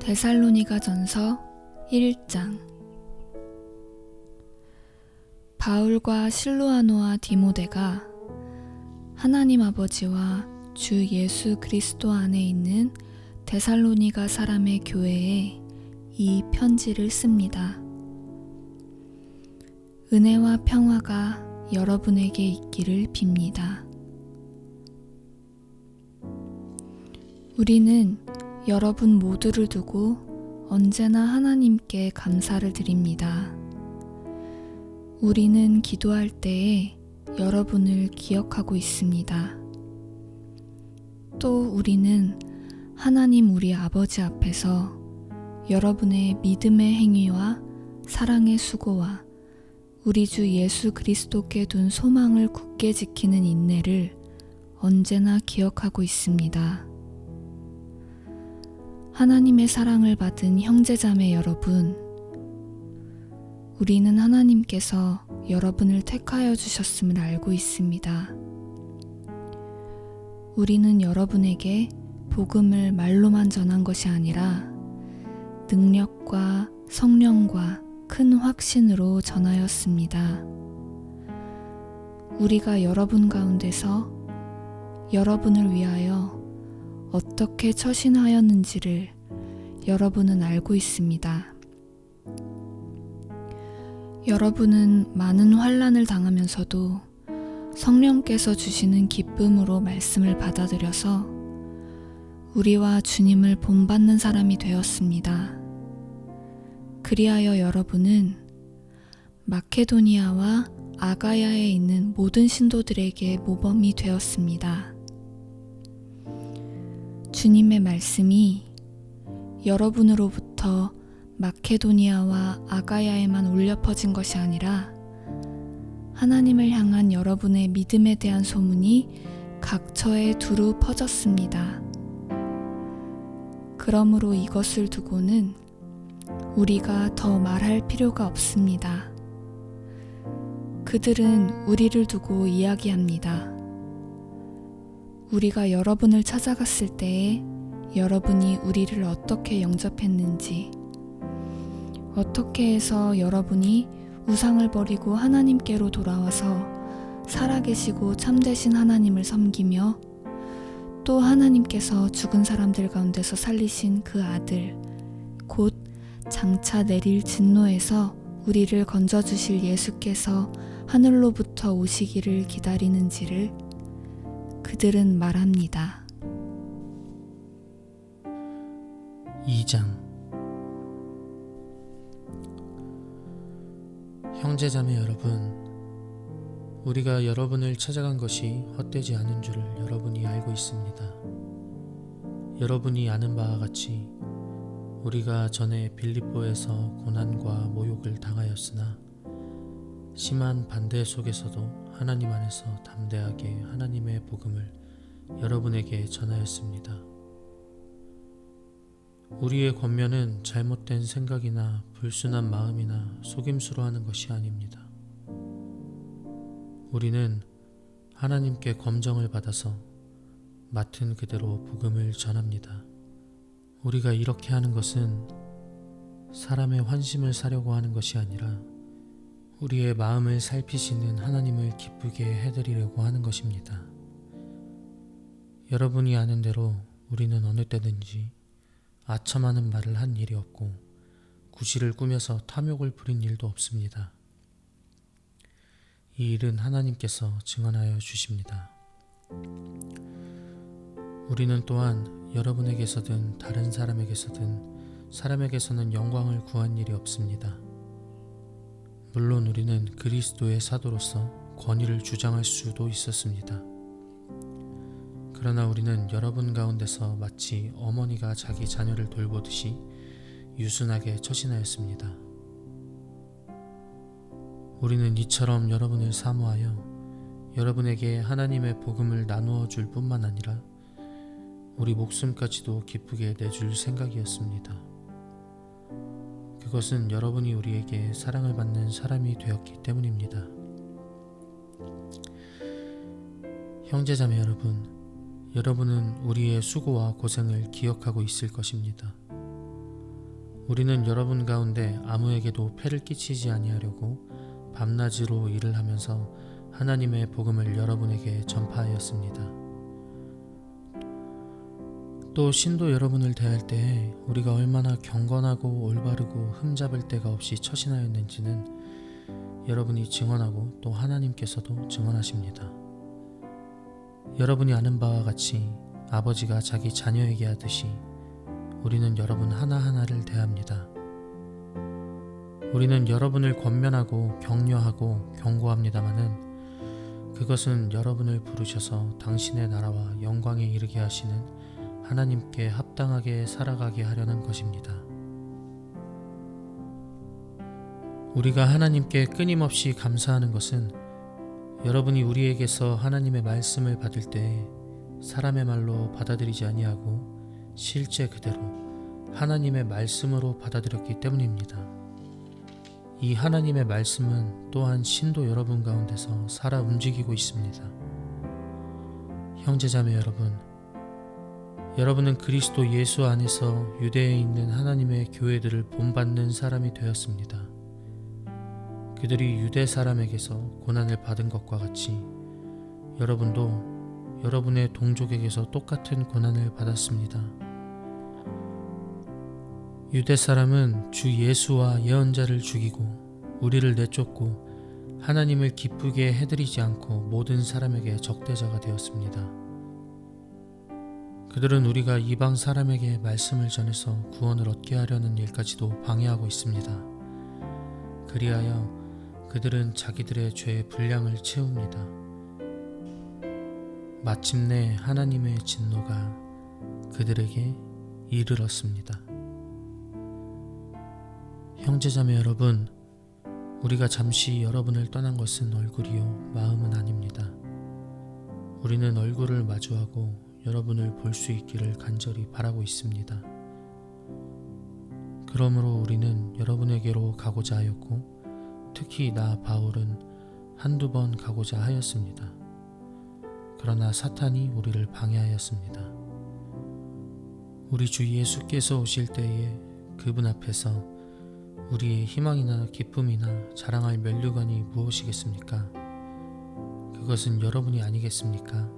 데살로니가전서 1장. 바울과 실루아노와 디모데가 하나님 아버지와 주 예수 그리스도 안에 있는 데살로니가 사람의 교회에 이 편지를 씁니다. 은혜와 평화가 여러분에게 있기를 빕니다. 우리는 여러분 모두를 두고 언제나 하나님께 감사를 드립니다. 우리는 기도할 때에 여러분을 기억하고 있습니다. 또 우리는 하나님 우리 아버지 앞에서 여러분의 믿음의 행위와 사랑의 수고와 우리 주 예수 그리스도께 둔 소망을 굳게 지키는 인내를 언제나 기억하고 있습니다. 하나님의 사랑을 받은 형제자매 여러분, 우리는 하나님께서 여러분을 택하여 주셨음을 알고 있습니다. 우리는 여러분에게 복음을 말로만 전한 것이 아니라 능력과 성령과 큰 확신으로 전하였습니다. 우리가 여러분 가운데서 여러분을 위하여 어떻게 처신하였는지를 여러분은 알고 있습니다. 여러분은 많은 환난을 당하면서도 성령께서 주시는 기쁨으로 말씀을 받아들여서 우리와 주님을 본받는 사람이 되었습니다. 그리하여 여러분은 마케도니아와 아가야에 있는 모든 신도들에게 모범이 되었습니다. 주님의 말씀이 여러분으로부터 마케도니아와 아가야에만 울려 퍼진 것이 아니라 하나님을 향한 여러분의 믿음에 대한 소문이 각처에 두루 퍼졌습니다. 그러므로 이것을 두고는 우리가 더 말할 필요가 없습니다. 그들은 우리를 두고 이야기합니다. 우리가 여러분을 찾아갔을 때에 여러분이 우리를 어떻게 영접했는지, 어떻게 해서 여러분이 우상을 버리고 하나님께로 돌아와서 살아계시고 참되신 하나님을 섬기며 또 하나님께서 죽은 사람들 가운데서 살리신 그 아들, 곧 장차 내릴 진노에서 우리를 건져주실 예수께서 하늘로부터 오시기를 기다리는지를 그들은 말합니다. 2장. 형제자매 여러분, 우리가 여러분을 찾아간 것이 헛되지 않은 줄을 여러분이 알고 있습니다. 여러분이 아는 바와 같이 우리가 전에 빌립보에서 고난과 모욕을 당하였으나 심한 반대 속에서도 하나님 안에서 담대하게 하나님의 복음을 여러분에게 전하였습니다. 우리의 권면은 잘못된 생각이나 불순한 마음이나 속임수로 하는 것이 아닙니다. 우리는 하나님께 검정을 받아서 맡은 그대로 복음을 전합니다. 우리가 이렇게 하는 것은 사람의 환심을 사려고 하는 것이 아니라 우리의 마음을 살피시는 하나님을 기쁘게 해드리려고 하는 것입니다. 여러분이 아는 대로 우리는 어느 때든지 아첨하는 말을 한 일이 없고 구실을 꾸며서 탐욕을 부린 일도 없습니다. 이 일은 하나님께서 증언하여 주십니다. 우리는 또한 여러분에게서든 다른 사람에게서든 사람에게서는 영광을 구한 일이 없습니다. 물론 우리는 그리스도의 사도로서 권위를 주장할 수도 있었습니다. 그러나 우리는 여러분 가운데서 마치 어머니가 자기 자녀를 돌보듯이 유순하게 처신하였습니다. 우리는 이처럼 여러분을 사모하여 여러분에게 하나님의 복음을 나누어 줄 뿐만 아니라 우리 목숨까지도 기쁘게 내줄 생각이었습니다. 그것은 여러분이 우리에게 사랑을 받는 사람이 되었기 때문입니다. 형제자매 여러분, 여러분은 우리의 수고와 고생을 기억하고 있을 것입니다. 우리는 여러분 가운데 아무에게도 폐를 끼치지 아니하려고 밤낮으로 일을 하면서 하나님의 복음을 여러분에게 전파하였습니다. 또 신도 여러분을 대할 때에 우리가 얼마나 경건하고 올바르고 흠잡을 데가 없이 처신하였는지는 여러분이 증언하고 또 하나님께서도 증언하십니다. 여러분이 아는 바와 같이 아버지가 자기 자녀에게 하듯이 우리는 여러분 하나하나를 대합니다. 우리는 여러분을 권면하고 격려하고 경고합니다마는 그것은 여러분을 부르셔서 당신의 나라와 영광에 이르게 하시는 하나님께 합당하게 살아가게 하려는 것입니다. 우리가 하나님께 끊임없이 감사하는 것은 여러분이 우리에게서 하나님의 말씀을 받을 때 사람의 말로 받아들이지 아니하고 실제 그대로 하나님의 말씀으로 받아들였기 때문입니다. 이 하나님의 말씀은 또한 신도 여러분 가운데서 살아 움직이고 있습니다. 형제자매 여러분, 여러분은 그리스도 예수 안에서 유대에 있는 하나님의 교회들을 본받는 사람이 되었습니다. 그들이 유대 사람에게서 고난을 받은 것과 같이 여러분도 여러분의 동족에게서 똑같은 고난을 받았습니다. 유대 사람은 주 예수와 예언자를 죽이고 우리를 내쫓고 하나님을 기쁘게 해드리지 않고 모든 사람에게 적대자가 되었습니다. 그들은 우리가 이방 사람에게 말씀을 전해서 구원을 얻게 하려는 일까지도 방해하고 있습니다. 그리하여 그들은 자기들의 죄의 분량을 채웁니다. 마침내 하나님의 진노가 그들에게 이르렀습니다. 형제자매 여러분, 우리가 잠시 여러분을 떠난 것은 얼굴이요 마음은 아닙니다. 우리는 얼굴을 마주하고 여러분을 볼 수 있기를 간절히 바라고 있습니다. 그러므로 우리는 여러분에게로 가고자 하였고 특히 나 바울은 한두 번 가고자 하였습니다. 그러나 사탄이 우리를 방해하였습니다. 우리 주 예수께서 오실 때에 그분 앞에서 우리의 희망이나 기쁨이나 자랑할 면류관이 무엇이겠습니까? 그것은 여러분이 아니겠습니까?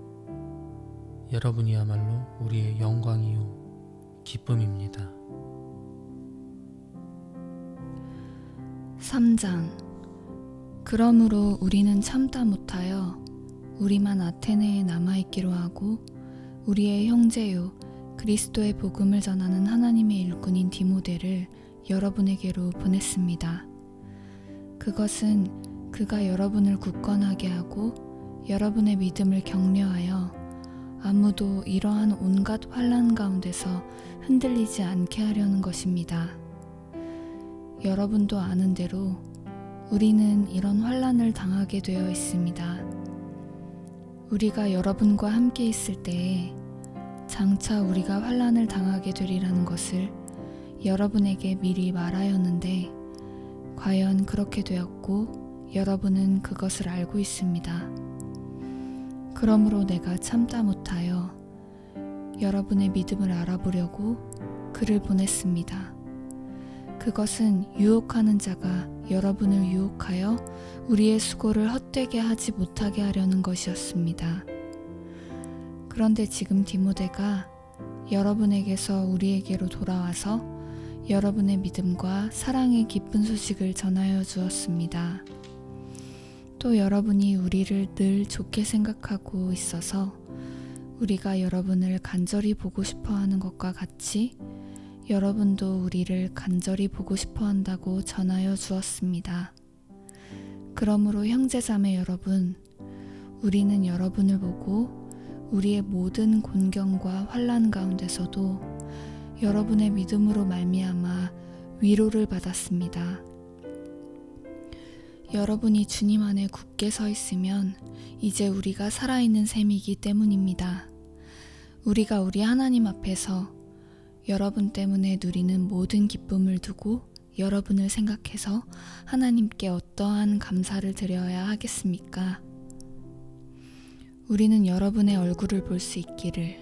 여러분이야말로 우리의 영광이요 기쁨입니다. 3장. 그러므로 우리는 참다 못하여 우리만 아테네에 남아있기로 하고 우리의 형제요 그리스도의 복음을 전하는 하나님의 일꾼인 디모데를 여러분에게로 보냈습니다. 그것은 그가 여러분을 굳건하게 하고 여러분의 믿음을 격려하여 아무도 이러한 온갖 환난 가운데서 흔들리지 않게 하려는 것입니다. 여러분도 아는 대로 우리는 이런 환난을 당하게 되어 있습니다. 우리가 여러분과 함께 있을 때에 장차 우리가 환난을 당하게 되리라는 것을 여러분에게 미리 말하였는데 과연 그렇게 되었고 여러분은 그것을 알고 있습니다. 그러므로 내가 참다 못하여 여러분의 믿음을 알아보려고 그를 보냈습니다. 그것은 유혹하는 자가 여러분을 유혹하여 우리의 수고를 헛되게 하지 못하게 하려는 것이었습니다. 그런데 지금 디모데가 여러분에게서 우리에게로 돌아와서 여러분의 믿음과 사랑의 기쁜 소식을 전하여 주었습니다. 또 여러분이 우리를 늘 좋게 생각하고 있어서 우리가 여러분을 간절히 보고 싶어 하는 것과 같이 여러분도 우리를 간절히 보고 싶어 한다고 전하여 주었습니다. 그러므로 형제자매 여러분, 우리는 여러분을 보고 우리의 모든 곤경과 환난 가운데서도 여러분의 믿음으로 말미암아 위로를 받았습니다. 여러분이 주님 안에 굳게 서 있으면 이제 우리가 살아있는 셈이기 때문입니다. 우리가 우리 하나님 앞에서 여러분 때문에 누리는 모든 기쁨을 두고 여러분을 생각해서 하나님께 어떠한 감사를 드려야 하겠습니까? 우리는 여러분의 얼굴을 볼 수 있기를,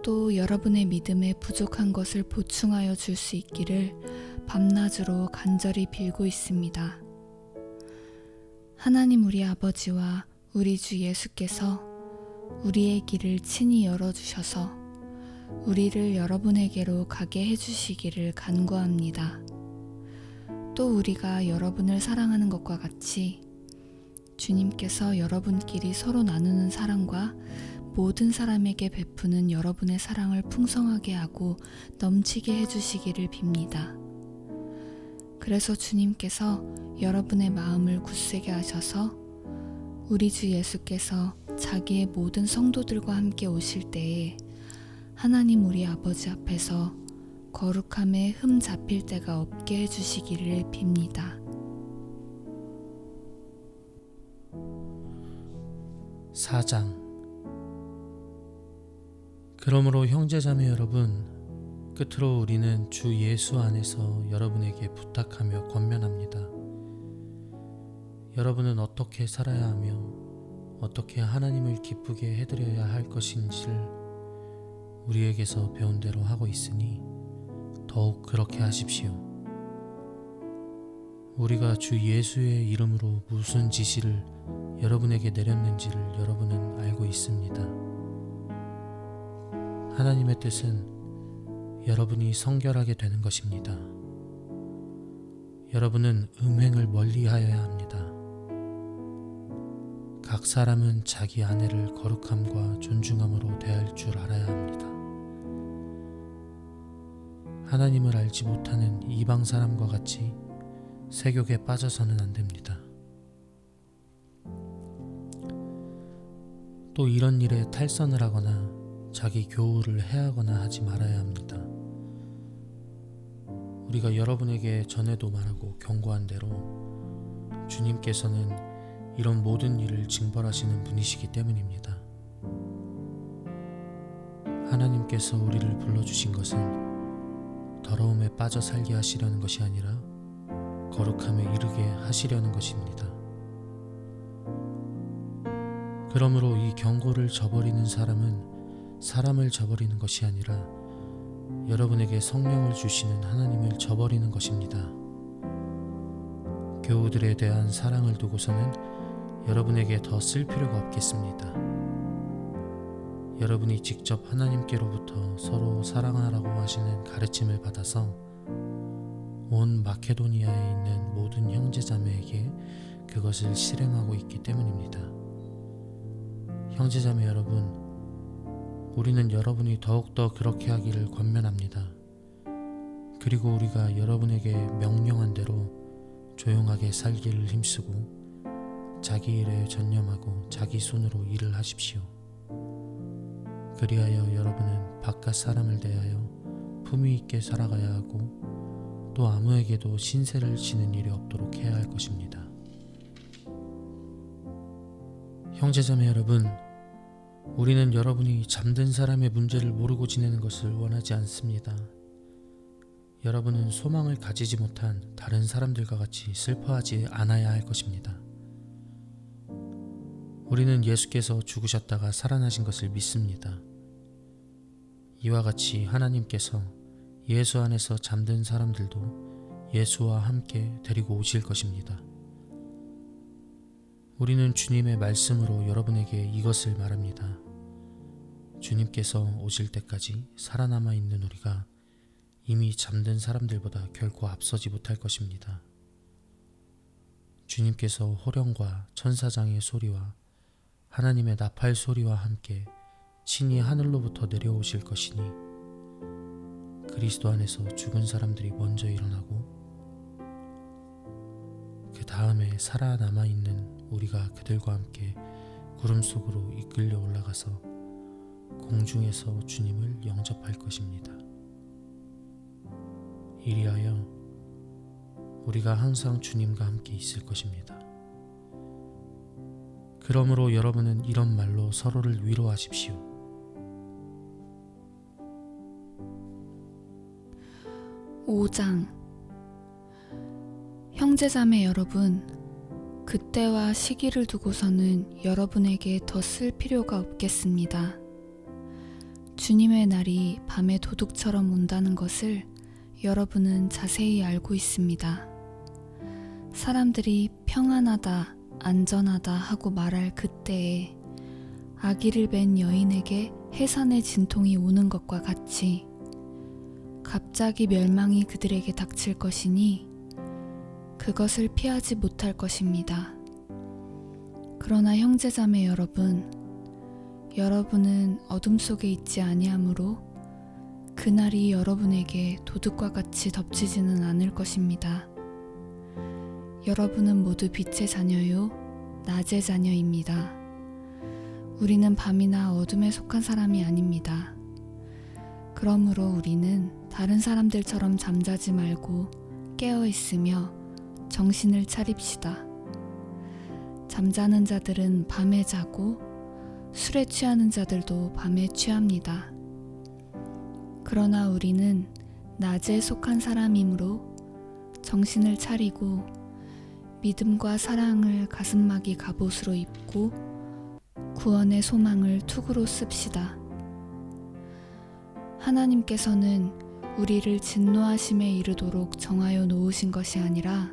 또 여러분의 믿음에 부족한 것을 보충하여 줄 수 있기를 밤낮으로 간절히 빌고 있습니다. 하나님 우리 아버지와 우리 주 예수께서 우리의 길을 친히 열어주셔서 우리를 여러분에게로 가게 해주시기를 간구합니다. 또 우리가 여러분을 사랑하는 것과 같이 주님께서 여러분끼리 서로 나누는 사랑과 모든 사람에게 베푸는 여러분의 사랑을 풍성하게 하고 넘치게 해주시기를 빕니다. 그래서 주님께서 여러분의 마음을 굳세게 하셔서 우리 주 예수께서 자기의 모든 성도들과 함께 오실 때에 하나님 우리 아버지 앞에서 거룩함에 흠 잡힐 데가 없게 해주시기를 빕니다. 4장. 그러므로 형제자매 여러분, 끝으로 우리는 주 예수 안에서 여러분에게 부탁하며 권면합니다. 여러분은 어떻게 살아야 하며 어떻게 하나님을 기쁘게 해드려야 할 것인지를 우리에게서 배운 대로 하고 있으니 더욱 그렇게 하십시오. 우리가 주 예수의 이름으로 무슨 지시를 여러분에게 내렸는지를 여러분은 알고 있습니다. 하나님의 뜻은 여러분이 성결하게 되는 것입니다. 여러분은 음행을 멀리하여야 합니다. 각 사람은 자기 아내를 거룩함과 존중함으로 대할 줄 알아야 합니다. 하나님을 알지 못하는 이방 사람과 같이 세욕에 빠져서는 안 됩니다. 또 이런 일에 탈선을 하거나 자기 교우를 해하거나 하지 말아야 합니다. 우리가 여러분에게 전에도 말하고 경고한 대로 주님께서는 이런 모든 일을 징벌하시는 분이시기 때문입니다. 하나님께서 우리를 불러주신 것은 더러움에 빠져 살게 하시려는 것이 아니라 거룩함에 이르게 하시려는 것입니다. 그러므로 이 경고를 저버리는 사람은 사람을 저버리는 것이 아니라 여러분에게 성령을 주시는 하나님을 저버리는 것입니다. 교우들에 대한 사랑을 두고서는 여러분에게 더 쓸 필요가 없겠습니다. 여러분이 직접 하나님께로부터 서로 사랑하라고 하시는 가르침을 받아서 온 마케도니아에 있는 모든 형제자매에게 그것을 실행하고 있기 때문입니다. 형제자매 여러분, 우리는 여러분이 더욱더 그렇게 하기를 권면합니다. 그리고 우리가 여러분에게 명령한 대로 조용하게 살기를 힘쓰고 자기 일에 전념하고 자기 손으로 일을 하십시오. 그리하여 여러분은 바깥 사람을 대하여 품위 있게 살아가야 하고 또 아무에게도 신세를 지는 일이 없도록 해야 할 것입니다. 형제자매 여러분, 우리는 여러분이 잠든 사람의 문제를 모르고 지내는 것을 원하지 않습니다. 여러분은 소망을 가지지 못한 다른 사람들과 같이 슬퍼하지 않아야 할 것입니다. 우리는 예수께서 죽으셨다가 살아나신 것을 믿습니다. 이와 같이 하나님께서 예수 안에서 잠든 사람들도 예수와 함께 데리고 오실 것입니다. 우리는 주님의 말씀으로 여러분에게 이것을 말합니다. 주님께서 오실 때까지 살아남아 있는 우리가 이미 잠든 사람들보다 결코 앞서지 못할 것입니다. 주님께서 호령과 천사장의 소리와 하나님의 나팔 소리와 함께 친히 하늘로부터 내려오실 것이니 그리스도 안에서 죽은 사람들이 먼저 일어나고 그 다음에 살아남아 있는 우리가 그들과 함께 구름 속으로 이끌려 올라가서 공중에서 주님을 영접할 것입니다. 이리하여 우리가 항상 주님과 함께 있을 것입니다. 그러므로 여러분은 이런 말로 서로를 위로하십시오. (5장) 형제자매 여러분, 그때와 시기를 두고서는 여러분에게 더 쓸 필요가 없겠습니다. 주님의 날이 밤에 도둑처럼 온다는 것을 여러분은 자세히 알고 있습니다. 사람들이 평안하다, 안전하다 하고 말할 그때에 아기를 뵌 여인에게 해산의 진통이 오는 것과 같이 갑자기 멸망이 그들에게 닥칠 것이니 그것을 피하지 못할 것입니다. 그러나 형제자매 여러분, 여러분은 어둠 속에 있지 아니하므로 그날이 여러분에게 도둑과 같이 덮치지는 않을 것입니다. 여러분은 모두 빛의 자녀요, 낮의 자녀입니다. 우리는 밤이나 어둠에 속한 사람이 아닙니다. 그러므로 우리는 다른 사람들처럼 잠자지 말고 깨어 있으며 정신을 차립시다. 잠자는 자들은 밤에 자고 술에 취하는 자들도 밤에 취합니다. 그러나 우리는 낮에 속한 사람이므로 정신을 차리고 믿음과 사랑을 가슴막이 갑옷으로 입고 구원의 소망을 투구로 씁시다. 하나님께서는 우리를 진노하심에 이르도록 정하여 놓으신 것이 아니라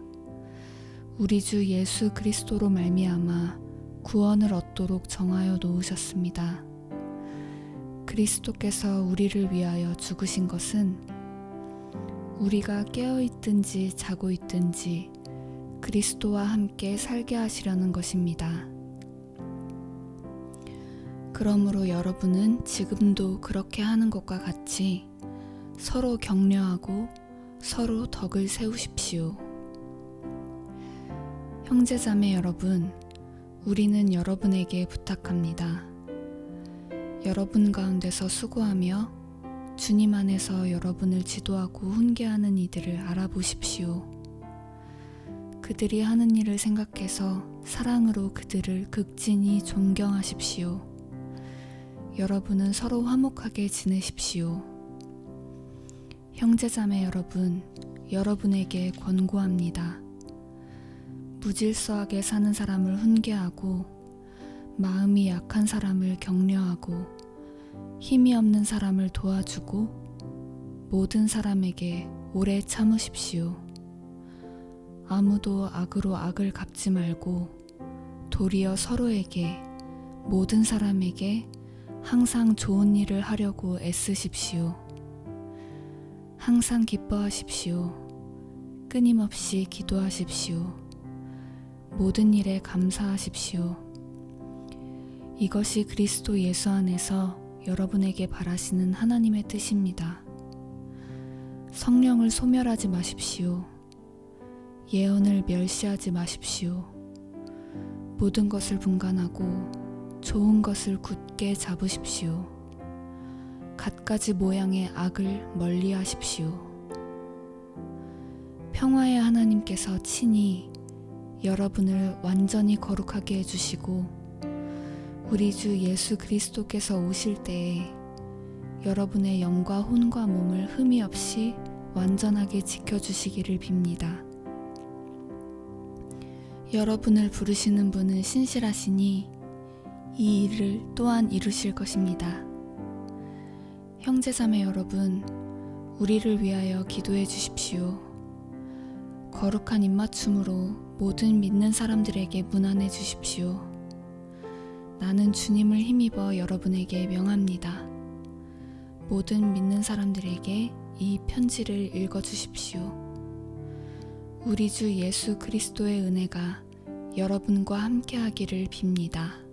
우리 주 예수 그리스도로 말미암아 구원을 얻도록 정하여 놓으셨습니다. 그리스도께서 우리를 위하여 죽으신 것은 우리가 깨어 있든지 자고 있든지 그리스도와 함께 살게 하시려는 것입니다. 그러므로 여러분은 지금도 그렇게 하는 것과 같이 서로 격려하고 서로 덕을 세우십시오. 형제자매 여러분, 우리는 여러분에게 부탁합니다. 여러분 가운데서 수고하며 주님 안에서 여러분을 지도하고 훈계하는 이들을 알아보십시오. 그들이 하는 일을 생각해서 사랑으로 그들을 극진히 존경하십시오. 여러분은 서로 화목하게 지내십시오. 형제자매 여러분, 여러분에게 권고합니다. 무질서하게 사는 사람을 훈계하고 마음이 약한 사람을 격려하고 힘이 없는 사람을 도와주고 모든 사람에게 오래 참으십시오. 아무도 악으로 악을 갚지 말고 도리어 서로에게 모든 사람에게 항상 좋은 일을 하려고 애쓰십시오. 항상 기뻐하십시오. 끊임없이 기도하십시오. 모든 일에 감사하십시오. 이것이 그리스도 예수 안에서 여러분에게 바라시는 하나님의 뜻입니다. 성령을 소멸하지 마십시오. 예언을 멸시하지 마십시오. 모든 것을 분간하고 좋은 것을 굳게 잡으십시오. 갖가지 모양의 악을 멀리하십시오. 평화의 하나님께서 친히 여러분을 완전히 거룩하게 해주시고 우리 주 예수 그리스도께서 오실 때에 여러분의 영과 혼과 몸을 흠이 없이 완전하게 지켜주시기를 빕니다. 여러분을 부르시는 분은 신실하시니 이 일을 또한 이루실 것입니다. 형제자매 여러분, 우리를 위하여 기도해 주십시오. 거룩한 입맞춤으로 모든 믿는 사람들에게 문안해 주십시오. 나는 주님을 힘입어 여러분에게 명합니다. 모든 믿는 사람들에게 이 편지를 읽어 주십시오. 우리 주 예수 그리스도의 은혜가 여러분과 함께 하기를 빕니다.